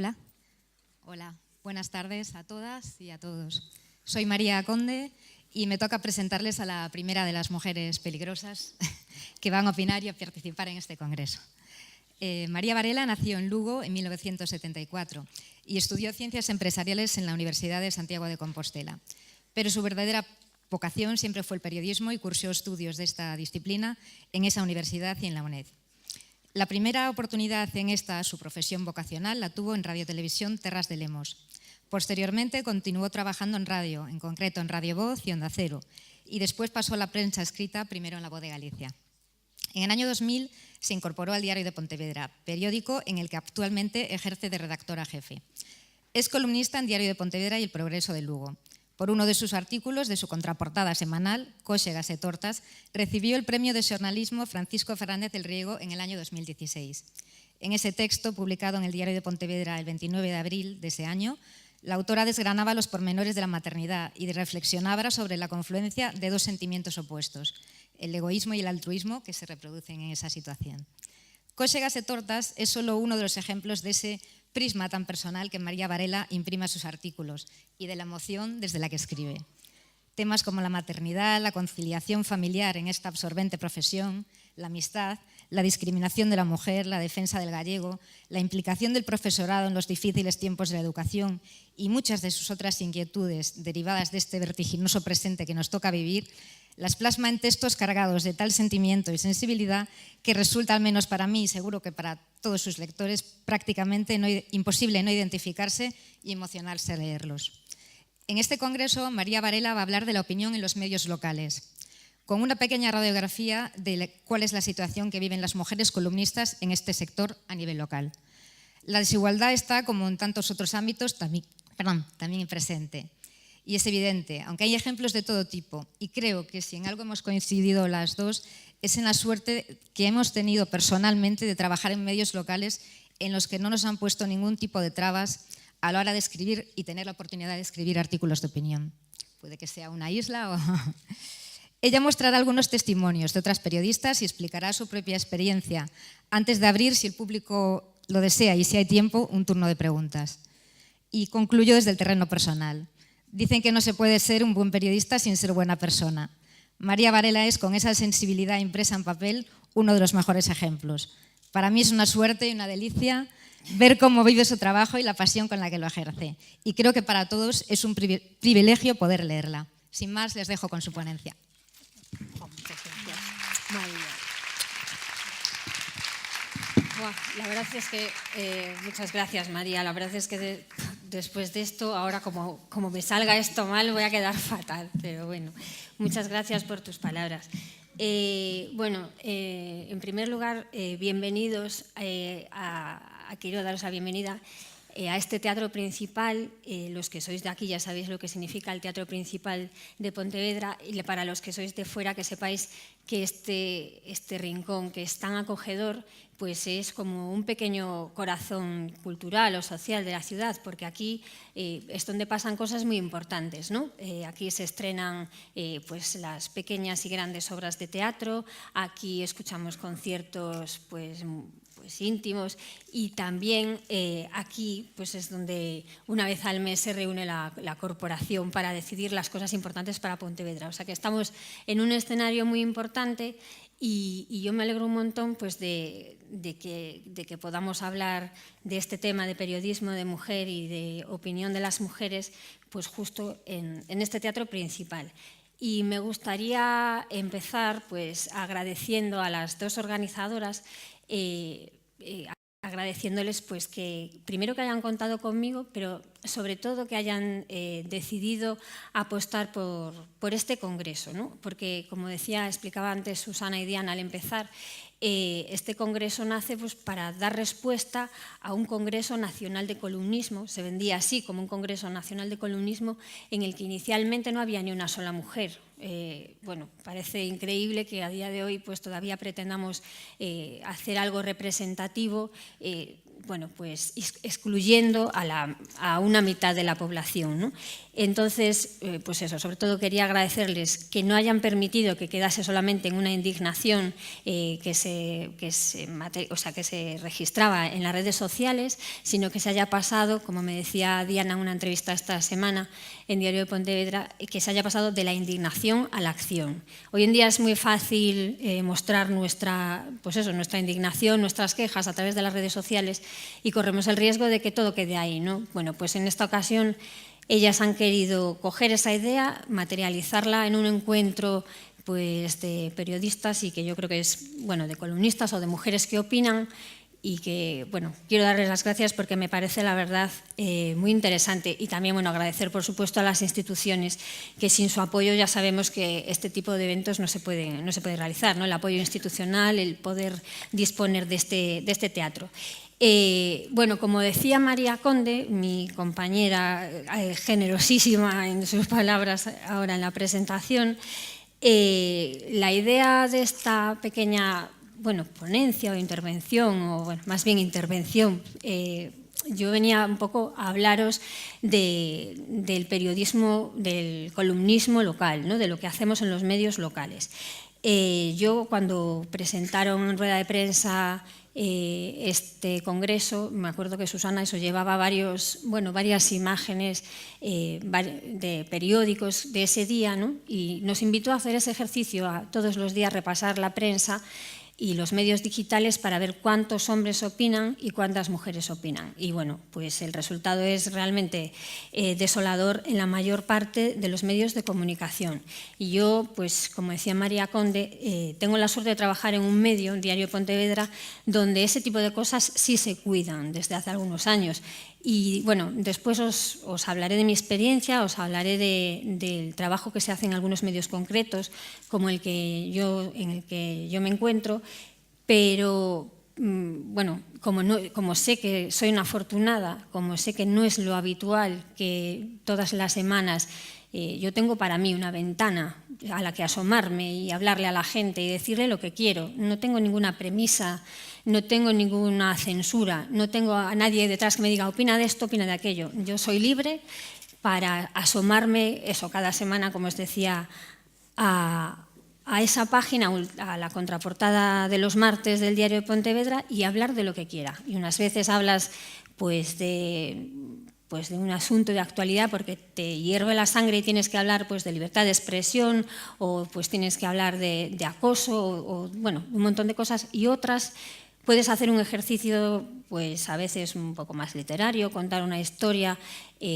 Hola. Hola. Buenas tardes a todas y a todos. Soy María Conde y me toca presentarles a la primera de las mujeres peligrosas que van a opinar y a participar en este congreso. María Varela nació en Lugo en 1974 y estudió Ciencias Empresariales en la Universidad de Santiago de Compostela. Pero su verdadera vocación siempre fue el periodismo y cursó estudios de esta disciplina en esa universidad y en la UNED. La primera oportunidad en esta, su profesión vocacional, la tuvo en Radio Televisión Terras de Lemos. Posteriormente continuó trabajando en radio, en concreto en Radio Voz y Onda Cero, y después pasó a la prensa escrita, primero en La Voz de Galicia. En el año 2000 se incorporó al Diario de Pontevedra, periódico en el que actualmente ejerce de redactora jefe. Es columnista en Diario de Pontevedra y El Progreso de Lugo. Por uno de sus artículos de su contraportada semanal, Cóxegas e Tortas, recibió el premio de xornalismo Francisco Fernández del Riego en el año 2016. En ese texto, publicado en el Diario de Pontevedra el 29 de abril de ese año, la autora desgranaba los pormenores de la maternidad y reflexionaba sobre la confluencia de dos sentimientos opuestos, el egoísmo y el altruismo que se reproducen en esa situación. Cóxegas e Tortas es solo uno de los ejemplos de ese prisma tan personal que María Varela imprime a sus artículos y de la emoción desde la que escribe. Temas como la maternidad, la conciliación familiar en esta absorbente profesión, la amistad, la discriminación de la mujer, la defensa del gallego, la implicación del profesorado en los difíciles tiempos de la educación y muchas de sus otras inquietudes derivadas de este vertiginoso presente que nos toca vivir, las plasma en textos cargados de tal sentimiento y sensibilidad que resulta, al menos para mí y seguro que para todos sus lectores, prácticamente imposible no identificarse y emocionarse al leerlos. En este congreso, María Varela va a hablar de la opinión en los medios locales, con una pequeña radiografía de cuál es la situación que viven las mujeres columnistas en este sector a nivel local. La desigualdad está, como en tantos otros ámbitos, también presente. Y es evidente, aunque hay ejemplos de todo tipo, y creo que si en algo hemos coincidido las dos, es en la suerte que hemos tenido personalmente de trabajar en medios locales en los que no nos han puesto ningún tipo de trabas a la hora de escribir y tener la oportunidad de escribir artículos de opinión. Puede que sea una isla o... Ella mostrará algunos testimonios de otras periodistas y explicará su propia experiencia antes de abrir, si el público lo desea y si hay tiempo, un turno de preguntas. Y concluyo desde el terreno personal. Dicen que no se puede ser un buen periodista sin ser buena persona. María Varela es, con esa sensibilidad impresa en papel, uno de los mejores ejemplos. Para mí es una suerte y una delicia ver cómo vive su trabajo y la pasión con la que lo ejerce. Y creo que para todos es un privilegio poder leerla. Sin más, les dejo con su ponencia. Muchas gracias. María. La verdad es que, muchas gracias, María. La verdad es que después de esto, ahora como me salga esto mal, voy a quedar fatal. Pero bueno, muchas gracias por tus palabras. En primer lugar, bienvenidos. Quiero daros la bienvenida a este teatro principal. Los que sois de aquí ya sabéis lo que significa el teatro principal de Pontevedra, y para los que sois de fuera, que sepáis que este rincón, que es tan acogedor, pues es como un pequeño corazón cultural o social de la ciudad, porque aquí es donde pasan cosas muy importantes, ¿no? Aquí se estrenan pues las pequeñas y grandes obras de teatro, aquí escuchamos conciertos pues íntimos, y también aquí pues es donde una vez al mes se reúne la corporación para decidir las cosas importantes para Pontevedra. O sea que estamos en un escenario muy importante y yo me alegro un montón pues de que podamos hablar de este tema de periodismo de mujer y de opinión de las mujeres pues justo en este teatro principal. Y me gustaría empezar pues agradeciendo a las dos organizadoras, agradeciéndoles pues que primero que hayan contado conmigo, pero sobre todo que hayan decidido apostar por este congreso, ¿no? Porque, como explicaba antes Susana y Diana al empezar, este congreso nace pues para dar respuesta a un congreso nacional de columnismo. Se vendía así, como un congreso nacional de columnismo, en el que inicialmente no había ni una sola mujer. Parece increíble que a día de hoy pues todavía pretendamos hacer algo representativo. bueno, pues excluyendo a una mitad de la población, ¿no? Entonces, pues eso, sobre todo quería agradecerles que no hayan permitido que quedase solamente en una indignación que se registraba en las redes sociales, sino que se haya pasado, como me decía Diana en una entrevista esta semana en Diario de Pontevedra, que se haya pasado de la indignación a la acción. Hoy en día es muy fácil mostrar nuestra indignación, nuestras quejas a través de las redes sociales y corremos el riesgo de que todo quede ahí, ¿no? Bueno, pues en esta ocasión ellas han querido coger esa idea, materializarla en un encuentro pues, de periodistas y que yo creo que es, bueno, de columnistas o de mujeres que opinan, y que, bueno, quiero darles las gracias porque me parece, la verdad, muy interesante. Y también, bueno, agradecer, por supuesto, a las instituciones, que sin su apoyo ya sabemos que este tipo de eventos no se puede realizar, ¿no? El apoyo institucional, el poder disponer de este teatro. Bueno, como decía María Conde, mi compañera generosísima en sus palabras ahora en la presentación, la idea de esta pequeña ponencia o intervención, o bueno, más bien intervención, yo venía un poco a hablaros del periodismo, del columnismo local, ¿no? De lo que hacemos en los medios locales. Yo, cuando presentaron en rueda de prensa este congreso, me acuerdo que Susana llevaba varias imágenes de periódicos de ese día, ¿no? Y nos invitó a hacer ese ejercicio, a todos los días repasar la prensa y los medios digitales para ver cuántos hombres opinan y cuántas mujeres opinan. Y bueno, pues el resultado es realmente desolador en la mayor parte de los medios de comunicación. Y yo, pues como decía María Conde, tengo la suerte de trabajar en un medio, un Diario de Pontevedra, donde ese tipo de cosas sí se cuidan desde hace algunos años. Y bueno, después os hablaré de mi experiencia, os hablaré del trabajo que se hace en algunos medios concretos, como en el que yo me encuentro, pero bueno, como sé que soy una afortunada, como sé que no es lo habitual que todas las semanas yo tengo para mí una ventana a la que asomarme y hablarle a la gente y decirle lo que quiero, no tengo ninguna premisa, no tengo ninguna censura, no tengo a nadie detrás que me diga opina de esto, opina de aquello. Yo soy libre para asomarme, eso, cada semana, como os decía, a esa página, a la contraportada de los martes del Diario de Pontevedra y hablar de lo que quiera. Y unas veces hablas pues de un asunto de actualidad porque te hierve la sangre y tienes que hablar pues de libertad de expresión, o pues tienes que hablar de acoso, o bueno, un montón de cosas, y otras puedes hacer un ejercicio pues a veces un poco más literario, contar una historia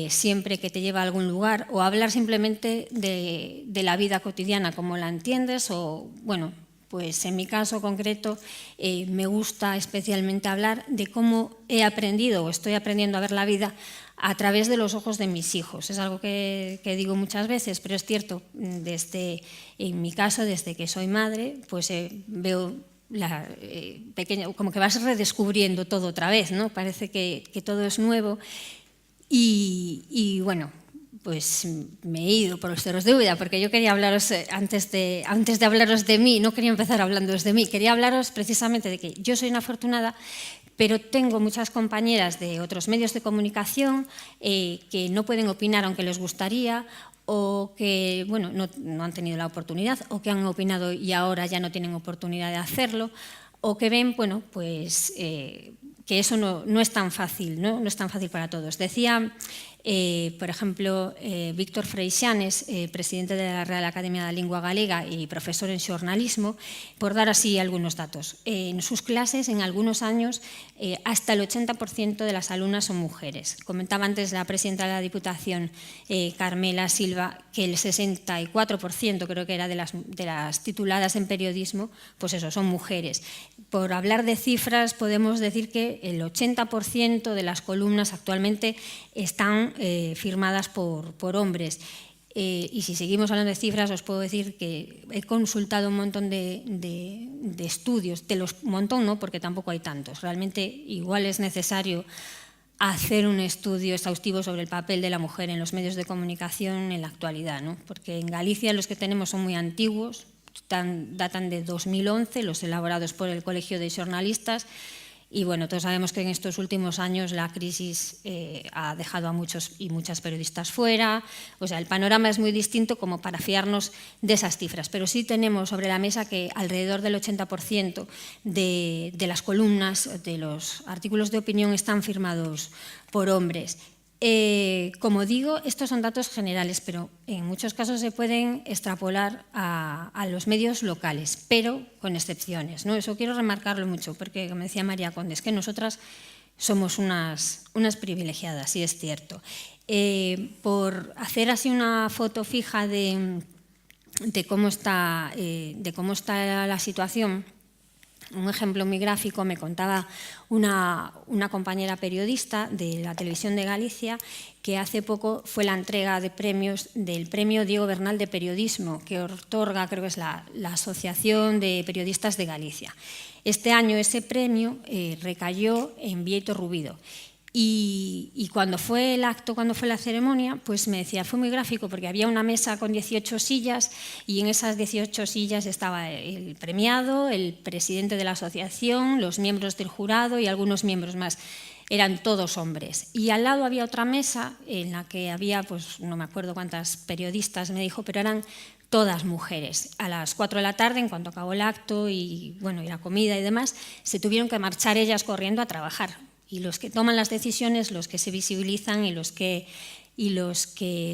siempre que te lleva a algún lugar, o hablar simplemente de la vida cotidiana como la entiendes, o bueno, pues en mi caso concreto me gusta especialmente hablar de cómo he aprendido o estoy aprendiendo a ver la vida a través de los ojos de mis hijos. Es algo que digo muchas veces, pero es cierto, en mi caso, desde que soy madre, pues veo como que vas redescubriendo todo otra vez, ¿no? Parece que todo es nuevo y bueno, pues me he ido por los cerros de Úbeda, porque yo quería hablaros, antes de hablaros de mí, no quería empezar hablándoos de mí, quería hablaros precisamente de que yo soy una afortunada, pero tengo muchas compañeras de otros medios de comunicación que no pueden opinar aunque les gustaría, o que bueno, no han tenido la oportunidad, o que han opinado y ahora ya no tienen oportunidad de hacerlo, o que ven, bueno, pues que eso no es tan fácil, ¿no? No es tan fácil para todos. Decía, por ejemplo, Víctor Freixanes, presidente de la Real Academia da Lingua Galega y profesor en xornalismo, por dar así algunos datos. En sus clases, en algunos años, hasta el 80% de las alumnas son mujeres. Comentaba antes la presidenta de la Diputación, Carmela Silva, que el 64% creo que era de las tituladas en periodismo, pues eso, son mujeres. Por hablar de cifras, podemos decir que el 80% de las columnas actualmente están firmadas por hombres. Y si seguimos hablando de cifras, os puedo decir que he consultado un montón de estudios, un montón no, porque tampoco hay tantos. Realmente igual es necesario hacer un estudio exhaustivo sobre el papel de la mujer en los medios de comunicación en la actualidad, ¿no? Porque en Galicia los que tenemos son muy antiguos, datan de 2011, los elaborados por el Colegio de Xornalistas, Y bueno, todos sabemos que en estos últimos años la crisis ha dejado a muchos y muchas periodistas fuera. O sea, el panorama es muy distinto como para fiarnos de esas cifras. Pero sí tenemos sobre la mesa que alrededor del 80% de las columnas, de los artículos de opinión están firmados por hombres. Como digo, estos son datos generales, pero en muchos casos se pueden extrapolar a los medios locales, pero con excepciones, ¿no? Eso quiero remarcarlo mucho, porque como decía María Conde, es que nosotras somos unas privilegiadas, y es cierto. Por hacer así una foto fija de cómo está la situación, un ejemplo muy gráfico me contaba una compañera periodista de la Televisión de Galicia que hace poco fue la entrega de premios del Premio Diego Bernal de Periodismo que otorga, creo que es la Asociación de Periodistas de Galicia. Este año ese premio recayó en Bieito Rubido. Y cuando fue el acto, cuando fue la ceremonia, pues me decía, fue muy gráfico porque había una mesa con 18 sillas y en esas 18 sillas estaba el premiado, el presidente de la asociación, los miembros del jurado y algunos miembros más. Eran todos hombres. Y al lado había otra mesa en la que había, pues no me acuerdo cuántas periodistas me dijo, pero eran todas mujeres. A las 4 de la tarde, en cuanto acabó el acto y, bueno, y la comida y demás, se tuvieron que marchar ellas corriendo a trabajar. Y los que toman las decisiones, los que se visibilizan y los que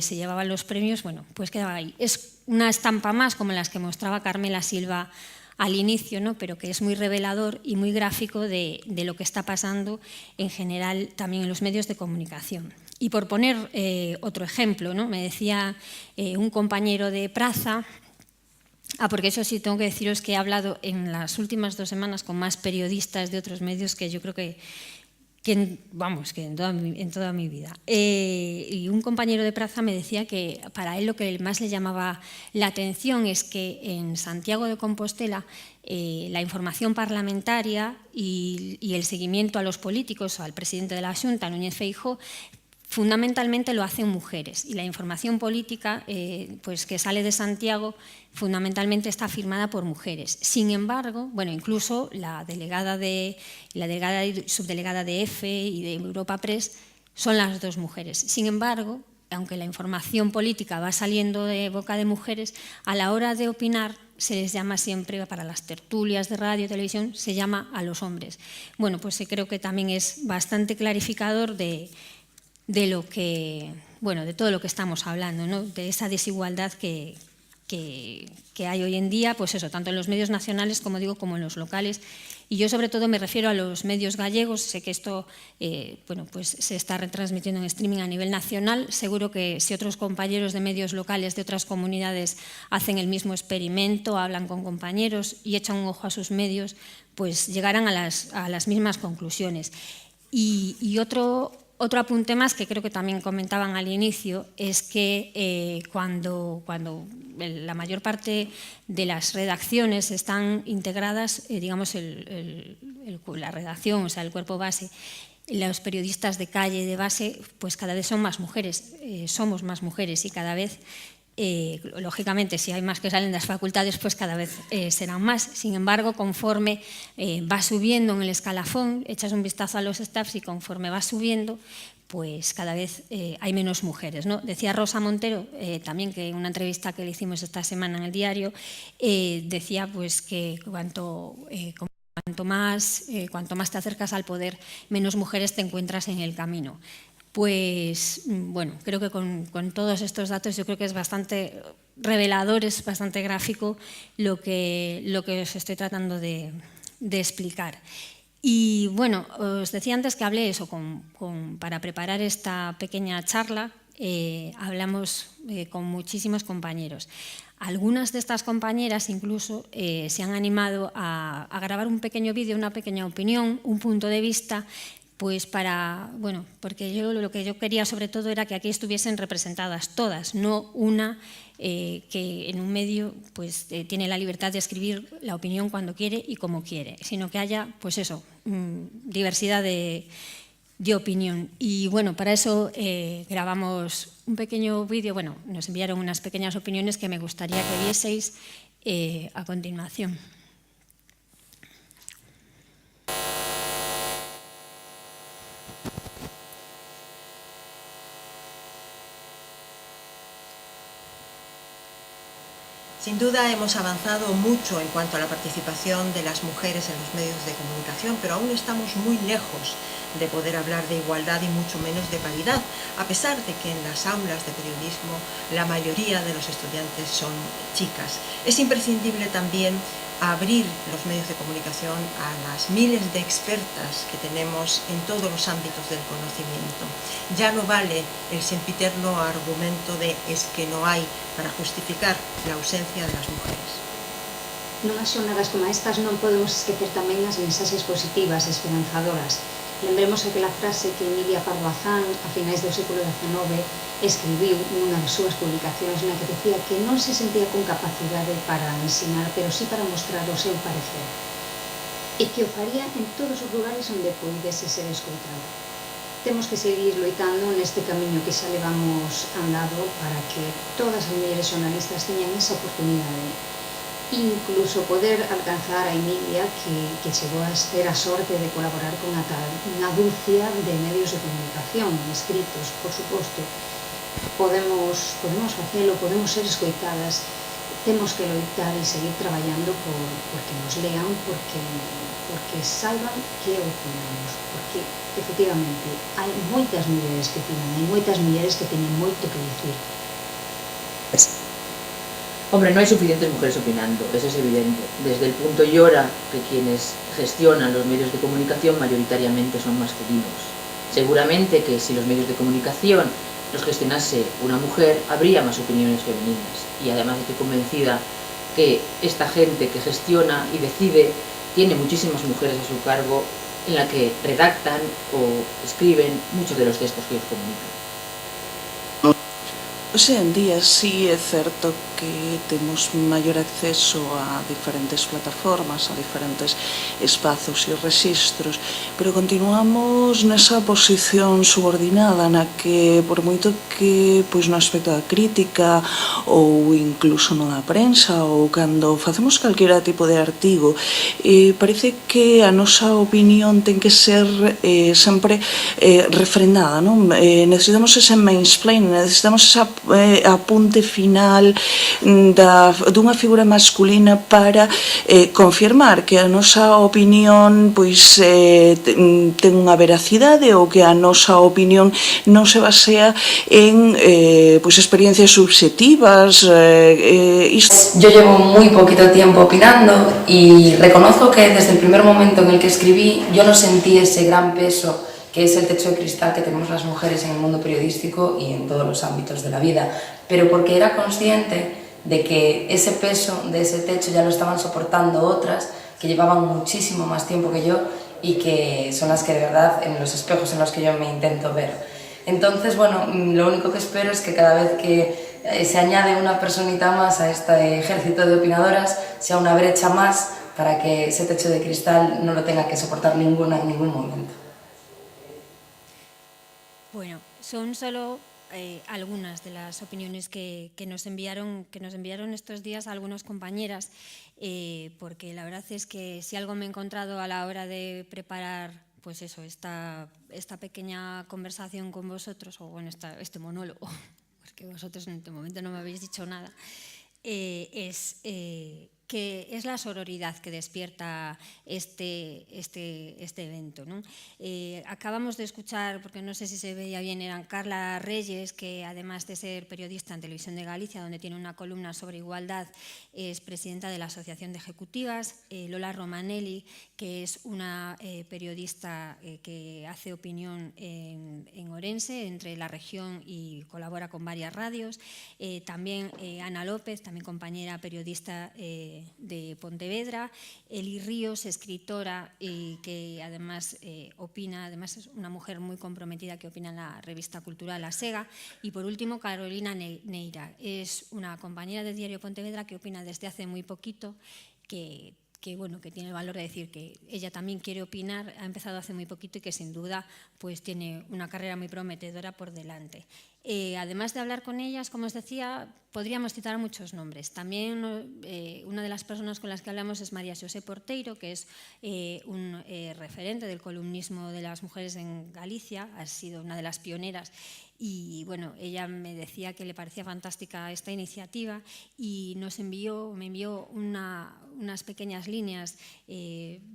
se llevaban los premios, bueno, pues quedaba ahí. Es una estampa más como las que mostraba Carmela Silva al inicio, ¿no? Pero que es muy revelador y muy gráfico de lo que está pasando en general también en los medios de comunicación. Y por poner otro ejemplo, ¿no? Me decía un compañero de Praza, porque eso sí tengo que deciros que he hablado en las últimas 2 semanas con más periodistas de otros medios que yo creo que en toda mi vida. Y un compañero de Praza me decía que para él lo que más le llamaba la atención es que en Santiago de Compostela la información parlamentaria y el seguimiento a los políticos, al presidente de la Xunta, Núñez Feijóo, fundamentalmente lo hacen mujeres y la información política pues que sale de Santiago fundamentalmente está firmada por mujeres. Sin embargo, bueno, incluso la delegada y subdelegada de EFE y de Europa Press son las 2 mujeres. Sin embargo, aunque la información política va saliendo de boca de mujeres, a la hora de opinar se les llama siempre, para las tertulias de radio y televisión, se llama a los hombres. Bueno, pues creo que también es bastante clarificador de todo lo que estamos hablando, ¿no? De esa desigualdad que hay hoy en día, pues eso, tanto en los medios nacionales, como digo, como en los locales. Y yo sobre todo me refiero a los medios gallegos. Sé que esto pues se está retransmitiendo en streaming a nivel nacional. Seguro que si otros compañeros de medios locales de otras comunidades hacen el mismo experimento, hablan con compañeros y echan un ojo a sus medios, pues llegarán a las mismas conclusiones. Y otro apunte más que creo que también comentaban al inicio es que cuando la mayor parte de las redacciones están integradas, digamos, la redacción, o sea, el cuerpo base, los periodistas de calle, de base, pues cada vez son más mujeres, somos más mujeres y cada vez, lógicamente, si hay más que salen de las facultades, pues cada vez serán más. Sin embargo, conforme va subiendo en el escalafón, echas un vistazo a los staffs y conforme va subiendo, pues cada vez hay menos mujeres, ¿no? Decía Rosa Montero, también que en una entrevista que le hicimos esta semana en el diario, decía pues que cuanto más te acercas al poder, menos mujeres te encuentras en el camino. Pues bueno, creo que con todos estos datos yo creo que es bastante revelador, es bastante gráfico lo que os estoy tratando de explicar. Y bueno, os decía antes que hablé eso, para preparar esta pequeña charla, hablamos con muchísimos compañeros. Algunas de estas compañeras incluso se han animado a grabar un pequeño vídeo, una pequeña opinión, un punto de vista, pues porque lo que yo quería sobre todo era que aquí estuviesen representadas todas, no una que en un medio pues tiene la libertad de escribir la opinión cuando quiere y como quiere, sino que haya pues eso, diversidad de opinión. Y bueno, para eso grabamos un pequeño vídeo, nos enviaron unas pequeñas opiniones que me gustaría que vieseis a continuación. Sin duda hemos avanzado mucho en cuanto a la participación de las mujeres en los medios de comunicación, pero aún estamos muy lejos de poder hablar de igualdad y mucho menos de paridad, a pesar de que en las aulas de periodismo la mayoría de los estudiantes son chicas. Es imprescindible también abrir los medios de comunicación a las miles de expertas que tenemos en todos los ámbitos del conocimiento. Ya no vale el sempiterno argumento de es que no hay para justificar la ausencia de las mujeres. Numas xornadas como estas non podemos esquecer tamén as mensaxes positivas e esperanzadoras. Lembremos aquela frase que Emilia Pardo Bazán, a finais do século XIX, escribiu nunha das súas publicacións na que decía que non se sentía con capacidade para ensinar, pero sí para mostrar o seu parecer, e que o faría en todos os lugares onde poidese ser escoitada. Temos que seguir loitando neste camiño que xa levamos andado para que todas as mulleres xornalistas teñan esa oportunidade, incluso poder alcanzar a Emilia, que chegou a ter a sorte de colaborar con unha dúcia de medios de comunicación, escritos, por suposto. Podemos facelo, podemos ser escoitadas, temos que loitar e seguir traballando porque nos lean, porque saiban que opinamos, porque, efectivamente, hai moitas mulleres que opinan, hai moitas mulleres que teñen moito que dicir. Hombre, no hay suficientes mujeres opinando, eso es evidente. Desde el punto y hora que quienes gestionan los medios de comunicación mayoritariamente son masculinos. Seguramente que si los medios de comunicación los gestionase una mujer, habría más opiniones femeninas. Y además estoy convencida que esta gente que gestiona y decide tiene muchísimas mujeres a su cargo en la que redactan o escriben muchos de los textos que ellos comunican. Hoxe en día sí é certo que temos maior acceso a diferentes plataformas, a diferentes espazos e rexistros, pero continuamos nesa posición subordinada na que, por moito que no aspecto da crítica ou incluso no da prensa ou cando facemos calquera tipo de artigo, parece que a nosa opinión ten que ser sempre refrendada, non? Necesitamos ese mansplaining, necesitamos esa apunte final dunha figura masculina para confirmar que a nosa opinión ten unha veracidade ou que a nosa opinión non se basea en experiencias subjetivas. Yo llevo muy poquito tiempo opinando y reconozco que desde el primer momento en el que escribí yo no sentí ese gran peso que es el techo de cristal que tenemos las mujeres en el mundo periodístico y en todos los ámbitos de la vida, pero porque era consciente de que ese peso de ese techo ya lo estaban soportando otras que llevaban muchísimo más tiempo que yo y que son las que de verdad en los espejos en los que yo me intento ver. Entonces, bueno, lo único que espero es que cada vez que se añade una personita más a este ejército de opinadoras sea una brecha más para que ese techo de cristal no lo tenga que soportar ninguna en ningún momento. Bueno, son solo algunas de las opiniones que nos enviaron estos días algunas compañeras, porque la verdad es que si algo me he encontrado a la hora de preparar pues eso, esta pequeña conversación con vosotros, o bueno, este monólogo, porque vosotros en este momento no me habéis dicho nada, es que es la sororidad que despierta este evento, ¿no? Acabamos de escuchar, porque no sé si se veía bien, eran Carla Reyes, que además de ser periodista en Televisión de Galicia, donde tiene una columna sobre igualdad, es presidenta de la Asociación de Ejecutivas, Lola Romanelli, que es una periodista que hace opinión en Orense, entre la región, y colabora con varias radios, también Ana López, también compañera periodista de Pontevedra, Eli Ríos, escritora y que además opina, además es una mujer muy comprometida que opina en la revista cultural La Sega, y por último Carolina Neira, es una compañera del diario Pontevedra que opina desde hace muy poquito, que tiene el valor de decir que ella también quiere opinar, ha empezado hace muy poquito y que sin duda pues tiene una carrera muy prometedora por delante. Además de hablar con ellas, como os decía, podríamos citar muchos nombres. También una de las personas con las que hablamos es María Xosé Porteiro, que es un referente del columnismo de las mujeres en Galicia, ha sido una de las pioneras. Y bueno, ella me decía que le parecía fantástica esta iniciativa y me envió unas pequeñas líneas,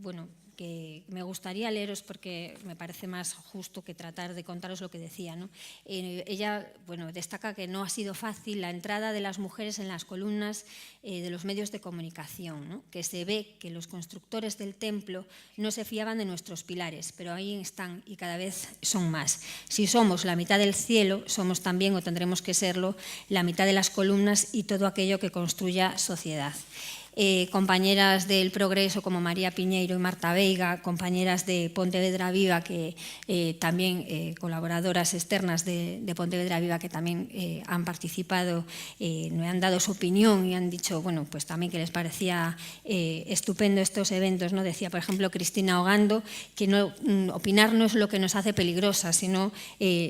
bueno, que me gustaría leeros porque me parece más justo que tratar de contaros lo que decía, ¿no? Ella, bueno, destaca que no ha sido fácil la entrada de las mujeres en las columnas de los medios de comunicación, ¿no? Que se ve que los constructores del templo no se fiaban de nuestros pilares, pero ahí están y cada vez son más. Si somos la mitad del cielo, somos también, o tendremos que serlo, la mitad de las columnas y todo aquello que construya sociedad. Compañeras del Progreso como María Piñeiro y Marta Veiga, compañeras de Pontevedra Viva, que también colaboradoras externas de Pontevedra Viva que también han participado, me han dado su opinión y han dicho, bueno, pues también que les parecía estupendo estos eventos, ¿no? Decía, por ejemplo, Cristina Ogando, que opinar no es lo que nos hace peligrosas, sino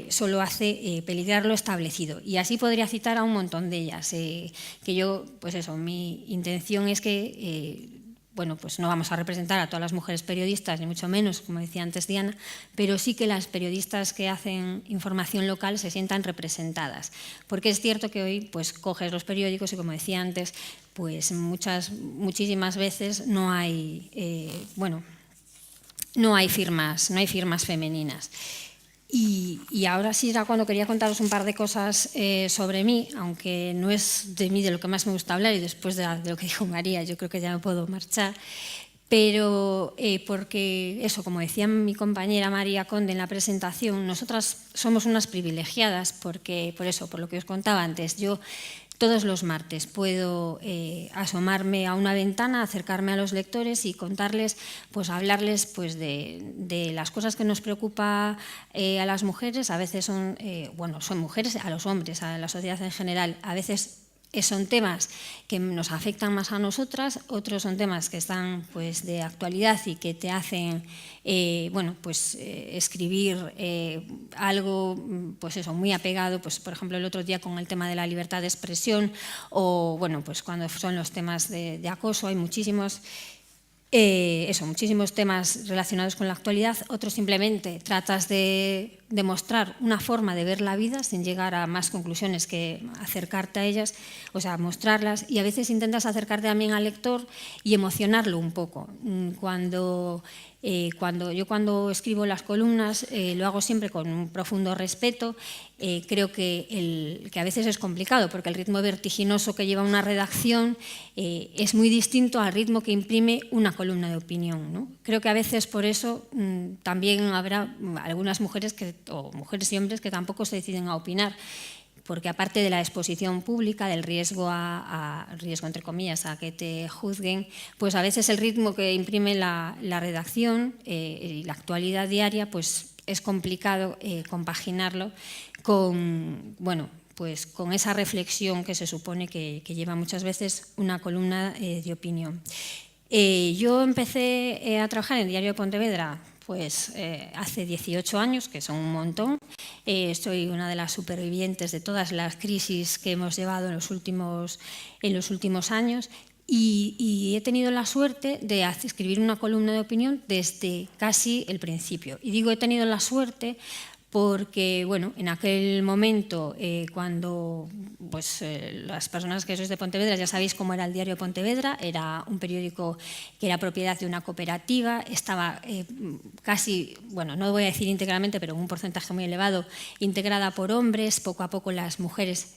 solo hace peligrar lo establecido. Y así podría citar a un montón de ellas, que yo, pues eso, mi intención es que, bueno, pues no vamos a representar a todas las mujeres periodistas, ni mucho menos, como decía antes Diana, pero sí que las periodistas que hacen información local se sientan representadas. Porque es cierto que hoy, pues, coges los periódicos y, como decía antes, pues muchísimas veces no hay, bueno, no hay firmas femeninas. Y ahora sí era cuando quería contaros un par de cosas sobre mí, aunque no es de mí de lo que más me gusta hablar y después de lo que dijo María yo creo que ya me puedo marchar, pero porque eso, como decía mi compañera María Conde en la presentación, nosotras somos unas privilegiadas porque, por eso, por lo que os contaba antes, yo todos los martes puedo asomarme a una ventana, acercarme a los lectores y contarles, pues hablarles pues, de las cosas que nos preocupa a las mujeres. A veces son, bueno, son mujeres, a los hombres, a la sociedad en general. A veces son temas que nos afectan más a nosotras, otros son temas que están pues, de actualidad y que te hacen bueno, pues, escribir algo pues eso, muy apegado, pues, por ejemplo, el otro día con el tema de la libertad de expresión o bueno, pues, cuando son los temas de acoso, hay muchísimos muchísimos temas relacionados con la actualidad, otros simplemente tratas de demostrar una forma de ver la vida sin llegar a más conclusiones que acercarte a ellas, o sea, mostrarlas, y a veces intentas acercarte también al lector y emocionarlo un poco. Cuando escribo las columnas lo hago siempre con un profundo respeto. Creo que a veces es complicado porque el ritmo vertiginoso que lleva una redacción es muy distinto al ritmo que imprime una columna de opinión, ¿no? Creo que a veces por eso también habrá algunas mujeres o mujeres y hombres que tampoco se deciden a opinar, porque aparte de la exposición pública, del riesgo riesgo entre comillas, a que te juzguen, pues a veces el ritmo que imprime la redacción y la actualidad diaria, pues es complicado compaginarlo con, bueno, pues con esa reflexión que se supone que lleva muchas veces una columna de opinión. Yo empecé a trabajar en Diario de Pontevedra pues hace 18 años, que son un montón. Soy una de las supervivientes de todas las crisis que hemos llevado en los últimos años y he tenido la suerte de escribir una columna de opinión desde casi el principio. Y digo he tenido la suerte porque, bueno, en aquel momento, cuando pues, las personas que sois de Pontevedra ya sabéis cómo era el Diario de Pontevedra, era un periódico que era propiedad de una cooperativa, estaba casi, bueno, no voy a decir íntegramente, pero un porcentaje muy elevado, integrada por hombres. Poco a poco las mujeres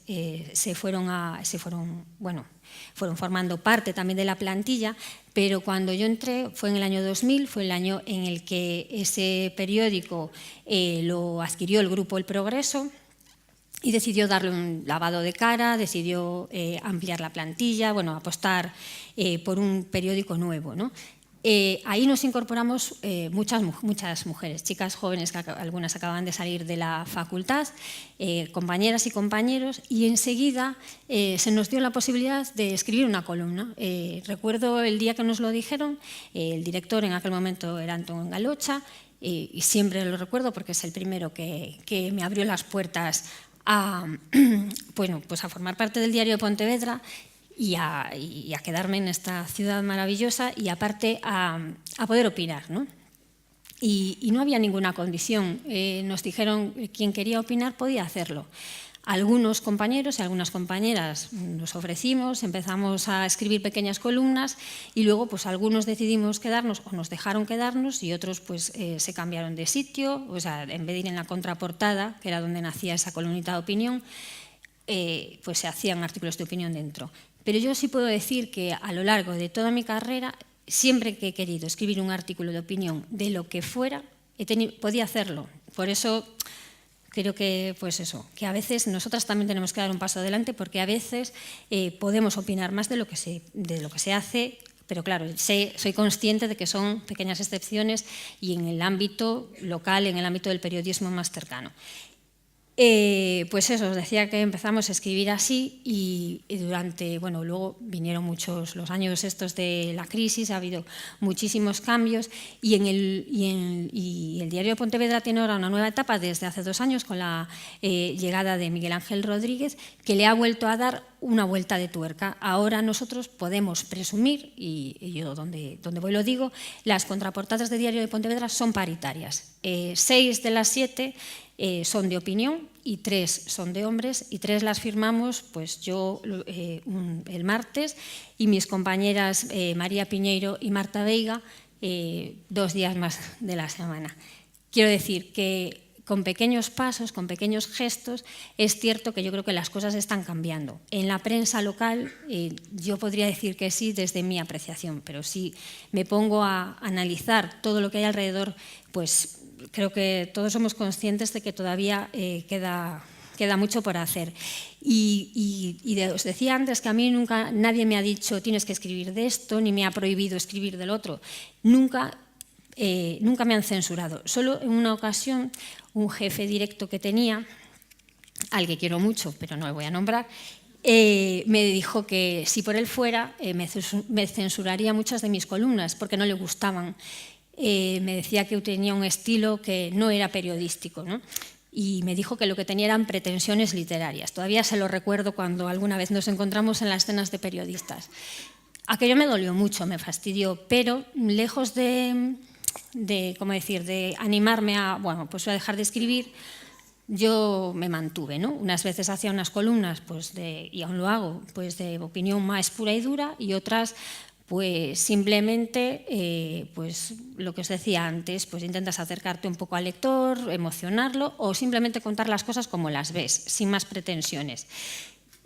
fueron formando parte también de la plantilla, pero cuando yo entré fue en el año 2000, fue el año en el que ese periódico lo adquirió el grupo El Progreso y decidió darle un lavado de cara, decidió ampliar la plantilla, bueno, apostar por un periódico nuevo, ¿no? Ahí nos incorporamos muchas mujeres, chicas jóvenes, que algunas acaban de salir de la facultad, compañeras y compañeros, y enseguida se nos dio la posibilidad de escribir una columna. Recuerdo el día que nos lo dijeron, el director en aquel momento era Antón Galocha, y siempre lo recuerdo porque es el primero que me abrió las puertas pues a formar parte del Diario de Pontevedra y a quedarme en esta ciudad maravillosa y aparte a poder opinar, ¿no? Y no había ninguna condición. Nos dijeron que quien quería opinar podía hacerlo. Algunos compañeros y algunas compañeras nos ofrecimos, empezamos a escribir pequeñas columnas y luego pues algunos decidimos quedarnos o nos dejaron quedarnos y otros pues se cambiaron de sitio, o sea, en vez de ir en la contraportada, que era donde nacía esa columnita de opinión, pues se hacían artículos de opinión dentro. Pero yo sí puedo decir que a lo largo de toda mi carrera, siempre que he querido escribir un artículo de opinión de lo que fuera, podía hacerlo. Por eso creo que, pues eso, que a veces nosotras también tenemos que dar un paso adelante porque a veces podemos opinar más de lo que se hace, pero claro, soy consciente de que son pequeñas excepciones y en el ámbito local, en el ámbito del periodismo más cercano. Pues eso, os decía que empezamos a escribir así y durante, bueno, luego vinieron muchos los años estos de la crisis, ha habido muchísimos cambios y el Diario de Pontevedra tiene ahora una nueva etapa desde hace 2 años con la llegada de Miguel Ángel Rodríguez, que le ha vuelto a dar una vuelta de tuerca. Ahora nosotros podemos presumir, y yo donde voy lo digo, las contraportadas de Diario de Pontevedra son paritarias. 6 de las 7 son de opinión y 3 son de hombres y 3 las firmamos pues yo el martes y mis compañeras María Piñeiro y Marta Veiga 2 días más de la semana. Quiero decir que con pequeños pasos, con pequeños gestos, es cierto que yo creo que las cosas están cambiando. En la prensa local yo podría decir que sí desde mi apreciación, pero si me pongo a analizar todo lo que hay alrededor, pues creo que todos somos conscientes de que todavía queda mucho por hacer. Os decía antes que a mí nunca nadie me ha dicho tienes que escribir de esto, ni me ha prohibido escribir del otro. Nunca me han censurado. Solo en una ocasión un jefe directo que tenía, al que quiero mucho, pero no le voy a nombrar, me dijo que si por él fuera me censuraría muchas de mis columnas porque no le gustaban. Me decía que tenía un estilo que no era periodístico, ¿no? Y me dijo que lo que tenía eran pretensiones literarias. Todavía se lo recuerdo cuando alguna vez nos encontramos en las cenas de periodistas. Aquello me dolió mucho, me fastidió, pero lejos de animarme a, bueno, pues voy a dejar de escribir, yo me mantuve, ¿no? Unas veces hacía unas columnas, pues y aún lo hago, pues de opinión más pura y dura, y otras pues simplemente, pues lo que os decía antes, pues intentas acercarte un poco al lector, emocionarlo o simplemente contar las cosas como las ves, sin más pretensiones.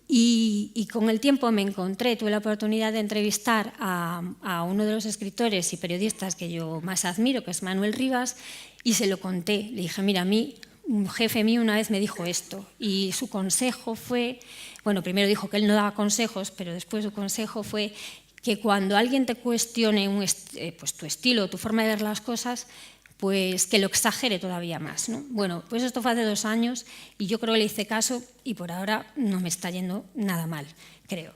Y con el tiempo tuve la oportunidad de entrevistar a uno de los escritores y periodistas que yo más admiro, que es Manuel Rivas, y se lo conté. Le dije, mira, a mí, un jefe mío una vez me dijo esto, y su consejo fue, bueno, primero dijo que él no daba consejos, pero después su consejo fue que cuando alguien te cuestione pues tu estilo, tu forma de ver las cosas, pues que lo exagere todavía más, ¿no? Bueno, pues esto fue hace 2 años y yo creo que le hice caso y por ahora no me está yendo nada mal, creo.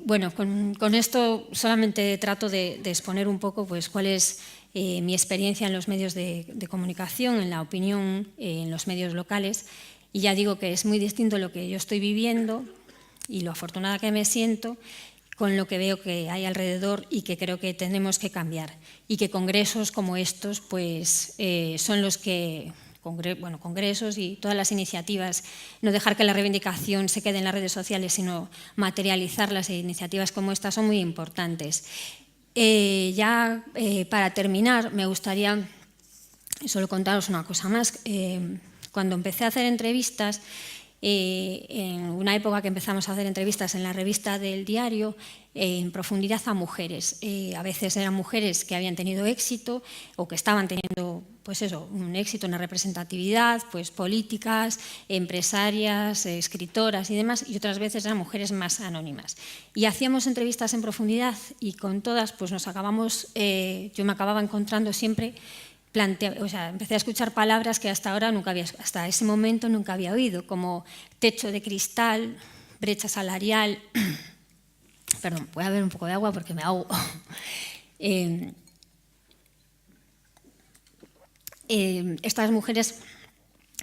Bueno, con esto solamente trato de exponer un poco pues, cuál es mi experiencia en los medios de comunicación, en la opinión, en los medios locales, y ya digo que es muy distinto lo que yo estoy viviendo y lo afortunada que me siento con lo que veo que hay alrededor y que creo que tenemos que cambiar. Y que congresos como estos pues, son los que, congresos y todas las iniciativas, no dejar que la reivindicación se quede en las redes sociales, sino materializarlas, e iniciativas como estas son muy importantes. Para terminar, me gustaría solo contaros una cosa más. Cuando empecé a hacer entrevistas, en una época que empezamos a hacer entrevistas en la revista del diario, en profundidad a mujeres. A veces eran mujeres que habían tenido éxito o que estaban teniendo pues eso, un éxito en la representatividad, pues políticas, empresarias, escritoras y demás, y otras veces eran mujeres más anónimas. Y hacíamos entrevistas en profundidad y con todas pues yo me acababa encontrando siempre empecé a escuchar palabras que hasta ese momento nunca había oído, como techo de cristal, brecha salarial. Perdón, voy a beber un poco de agua porque me ahogo. Estas mujeres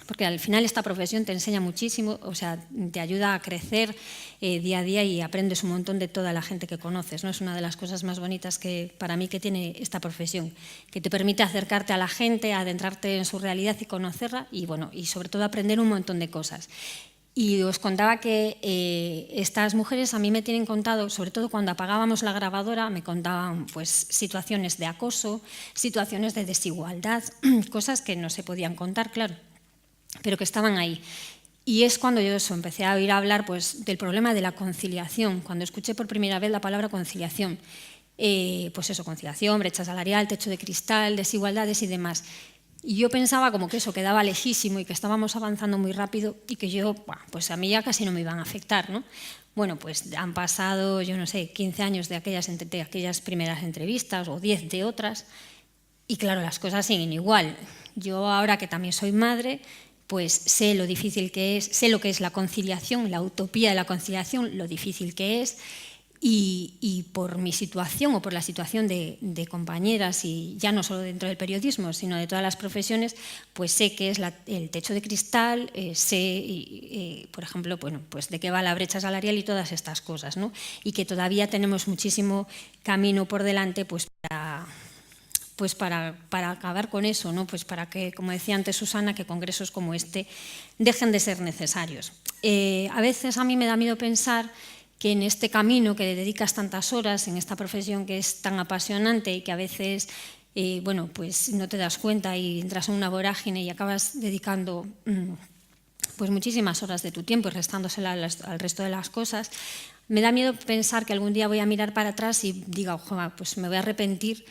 porque al final esta profesión te enseña muchísimo, o sea, te ayuda a crecer día a día y aprendes un montón de toda la gente que conoces, ¿no? Es una de las cosas más bonitas que para mí que tiene esta profesión, que te permite acercarte a la gente, adentrarte en su realidad y conocerla y, bueno, y sobre todo aprender un montón de cosas. Y os contaba que estas mujeres a mí me tienen contado, sobre todo cuando apagábamos la grabadora, me contaban pues, situaciones de acoso, situaciones de desigualdad, cosas que no se podían contar, claro, pero que estaban ahí. Y es cuando yo empecé a oír hablar pues, del problema de la conciliación, cuando escuché por primera vez la palabra conciliación. Pues eso, conciliación, brecha salarial, techo de cristal, desigualdades y demás. Y yo pensaba como que eso quedaba lejísimo y que estábamos avanzando muy rápido y que yo, pues a mí ya casi no me iban a afectar, ¿no? Bueno, pues han pasado, yo no sé, 15 años de aquellas primeras entrevistas o 10 de otras y claro, las cosas siguen igual. Yo ahora que también soy madre, pues sé lo difícil que es, sé lo que es la conciliación, la utopía de la conciliación, lo difícil que es. Y por mi situación o por la situación de compañeras, y ya no solo dentro del periodismo, sino de todas las profesiones, pues sé qué es el techo de cristal, sé, por ejemplo, bueno, pues de qué va la brecha salarial y todas estas cosas, ¿no? Y que todavía tenemos muchísimo camino por delante pues para acabar con eso, ¿no? Pues para que, como decía antes Susana, que congresos como este dejen de ser necesarios. A veces a mí me da miedo pensar que en este camino que dedicas tantas horas, en esta profesión que es tan apasionante y que a veces bueno, pues no te das cuenta y entras en una vorágine y acabas dedicando pues muchísimas horas de tu tiempo y restándosela al resto de las cosas, me da miedo pensar que algún día voy a mirar para atrás y diga, ojo, pues me voy a arrepentir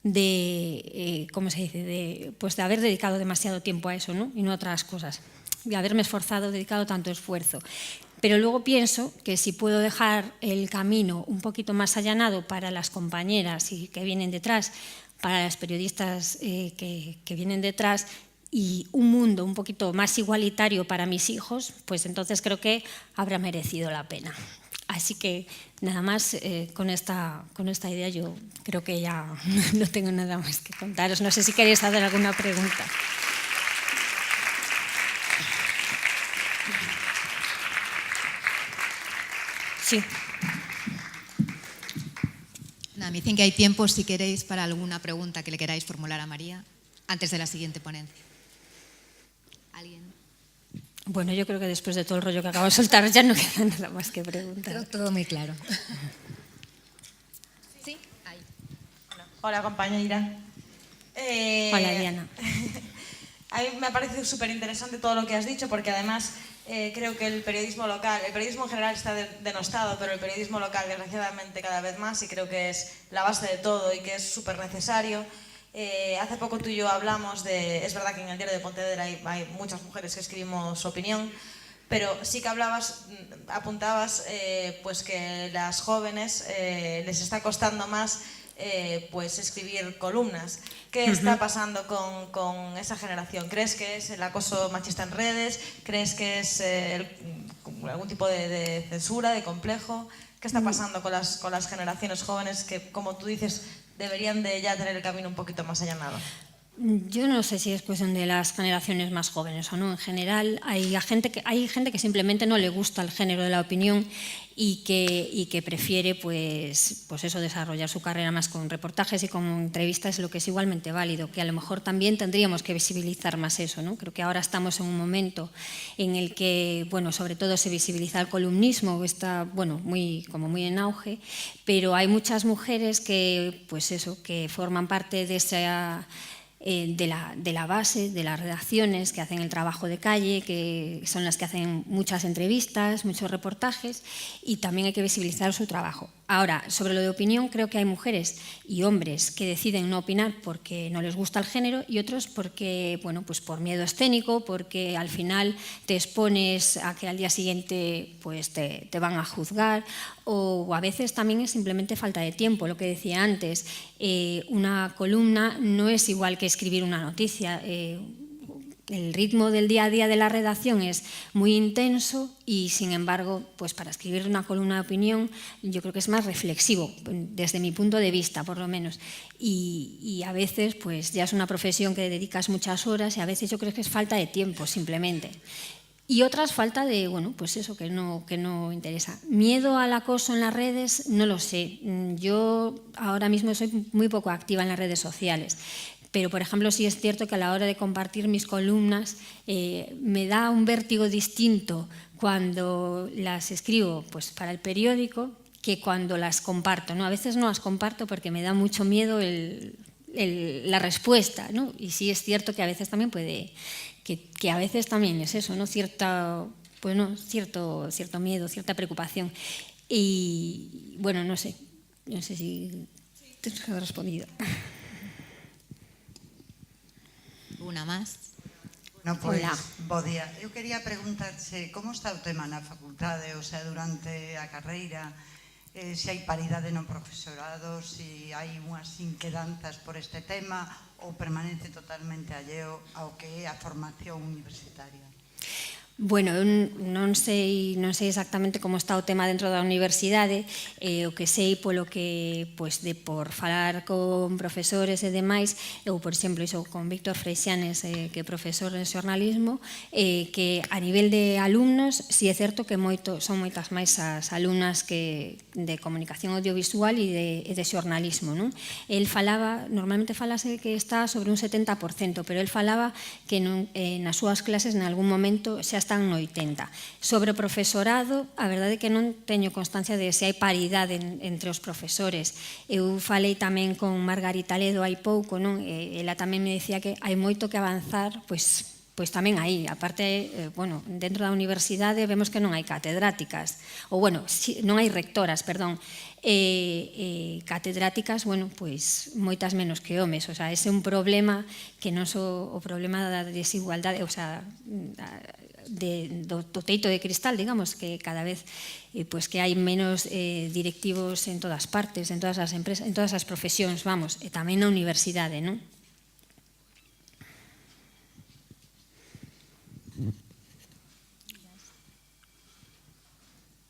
de, ¿cómo se dice?, pues de haber dedicado demasiado tiempo a eso, ¿no? Y no a otras cosas, de haberme esforzado, dedicado tanto esfuerzo. Pero luego pienso que si puedo dejar el camino un poquito más allanado para las compañeras y que vienen detrás, para las periodistas que vienen detrás y un mundo un poquito más igualitario para mis hijos, pues entonces creo que habrá merecido la pena. Así que nada más con esta idea yo creo que ya no tengo nada más que contaros. No sé si queréis hacer alguna pregunta. Sí. Me dicen que hay tiempo, si queréis, para alguna pregunta que le queráis formular a María antes de la siguiente ponencia. ¿Alguien? Bueno, yo creo que después de todo el rollo que acabo de soltar ya no queda nada más que preguntar. Creo todo muy claro. Sí, ahí. Hola, compañera. Hola, Diana. A mí me ha parecido súper interesante todo lo que has dicho, porque además creo que el periodismo local, el periodismo en general está denostado, pero el periodismo local desgraciadamente cada vez más, y creo que es la base de todo y que es súper necesario. Hace poco tú y yo hablamos de, es verdad que en el diario de Pontevedra hay muchas mujeres que escribimos su opinión, pero sí que apuntabas pues que las jóvenes les está costando más pues escribir columnas. ¿Qué está pasando con esa generación? ¿Crees que es el acoso machista en redes? ¿Crees que es algún tipo de censura, de complejo? ¿Qué está pasando con las generaciones jóvenes que, como tú dices, deberían de ya tener el camino un poquito más allanado? Yo no sé si es cuestión de las generaciones más jóvenes o no. En general hay gente que simplemente no le gusta el género de la opinión y que prefiere pues eso, desarrollar su carrera más con reportajes y con entrevistas, lo que es igualmente válido, que a lo mejor también tendríamos que visibilizar más eso, ¿no? Creo que ahora estamos en un momento en el que, bueno, sobre todo se visibiliza el columnismo, está, bueno, muy en auge, pero hay muchas mujeres que, pues eso, que forman parte de esa de la base, de las redacciones, que hacen el trabajo de calle, que son las que hacen muchas entrevistas, muchos reportajes, y también hay que visibilizar su trabajo. Ahora, sobre lo de opinión, creo que hay mujeres y hombres que deciden no opinar porque no les gusta el género y otros porque, bueno, pues por miedo escénico, porque al final te expones a que al día siguiente pues te van a juzgar, o a veces también es simplemente falta de tiempo. Lo que decía antes, una columna no es igual que escribir una noticia. el ritmo del día a día de la redacción es muy intenso y, sin embargo, pues para escribir una columna de opinión yo creo que es más reflexivo, desde mi punto de vista, por lo menos. Y a veces pues ya es una profesión que dedicas muchas horas y a veces yo creo que es falta de tiempo, simplemente. Y otras falta de, bueno, pues eso, que no interesa. Miedo al acoso en las redes, no lo sé. Yo ahora mismo soy muy poco activa en las redes sociales. Pero, por ejemplo, sí es cierto que a la hora de compartir mis columnas me da un vértigo distinto cuando las escribo pues, para el periódico que cuando las comparto, ¿no? A veces no las comparto porque me da mucho miedo la respuesta, ¿no? Y sí es cierto que a veces también puede... Que a veces también es eso, ¿no? Cierto miedo, cierta preocupación. Y, bueno, no sé si te he respondido. Unha máis. No, pois, Hola. bo día. Eu quería preguntarche como está o tema na facultade, o sea, durante a carreira, se hai paridade no profesorado, se hai unhas inquedanzas por este tema ou permanece totalmente alleo ao que é a formación universitaria. Bueno, eu non sei exactamente como está o tema dentro da universidade, o que sei polo que, pois, por falar con profesores e demais, eu, por exemplo, iso con Víctor Freixanes, que é profesor de xornalismo, que a nivel de alumnos, si é certo que son moitas máis as alumnas que de comunicación audiovisual e de xornalismo, non? El falaba, normalmente falase que está sobre un 70%, pero el falaba que nas súas clases en algún momento xa están no 80%. Sobre o profesorado, a verdade é que non teño constancia de se hai paridade entre os profesores. Eu falei tamén con Margarita Ledo hai pouco, non? Ela tamén me decía que hai moito que avanzar, pois tamén aí. Aparte, bueno, dentro da universidade vemos que non hai catedráticas, ou bueno, non hai rectoras, perdón, catedráticas, bueno, pois moitas menos que homes, o sea, ese é un problema que non só o problema da desigualdade, o sea, do teito de cristal, digamos, que cada vez pues que hai menos directivos en todas partes, en todas as empresas, en todas as profesións, vamos, e tamén na universidade, non?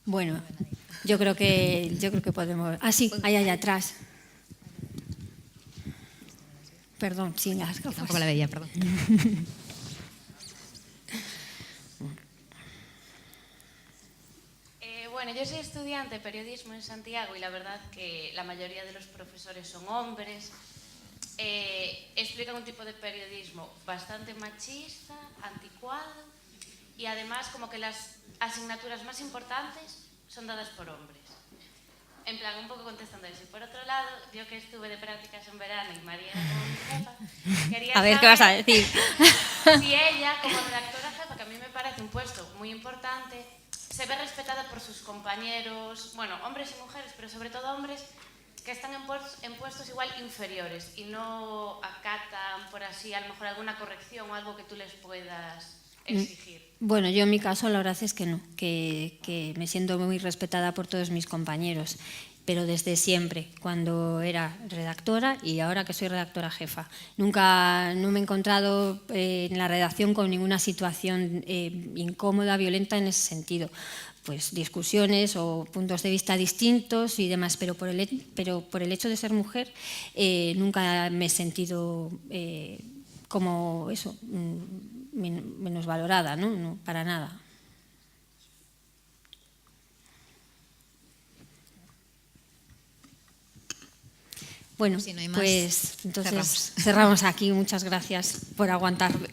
Bueno, yo creo que podemos... Ah, sí, aí atrás. Perdón, sin las gafas. Tampoco la veía, perdón. Bueno, yo soy estudiante de periodismo en Santiago y la verdad que la mayoría de los profesores son hombres. Explican un tipo de periodismo bastante machista, anticuado y además como que las asignaturas más importantes son dadas por hombres. En plan, un poco contestando eso. Y por otro lado, yo que estuve de prácticas en verano y María era como mi jefa, quería a ver, saber ¿qué vas a decir? si ella, como redactora jefa, que a mí me parece un puesto muy importante, se ve respetada por sus compañeros, bueno, hombres y mujeres, pero sobre todo hombres que están en puestos igual inferiores y no acatan por así a lo mejor alguna corrección o algo que tú les puedas exigir. Bueno, yo en mi caso la verdad es que no, que me siento muy respetada por todos mis compañeros, pero desde siempre, cuando era redactora y ahora que soy redactora jefa. Nunca no me he encontrado en la redacción con ninguna situación incómoda, violenta en ese sentido. Pues discusiones o puntos de vista distintos y demás, pero por el hecho de ser mujer nunca me he sentido como eso, menos valorada, ¿no? No, para nada. Bueno, si no hay más, pues entonces cerramos aquí. Muchas gracias por aguantarme.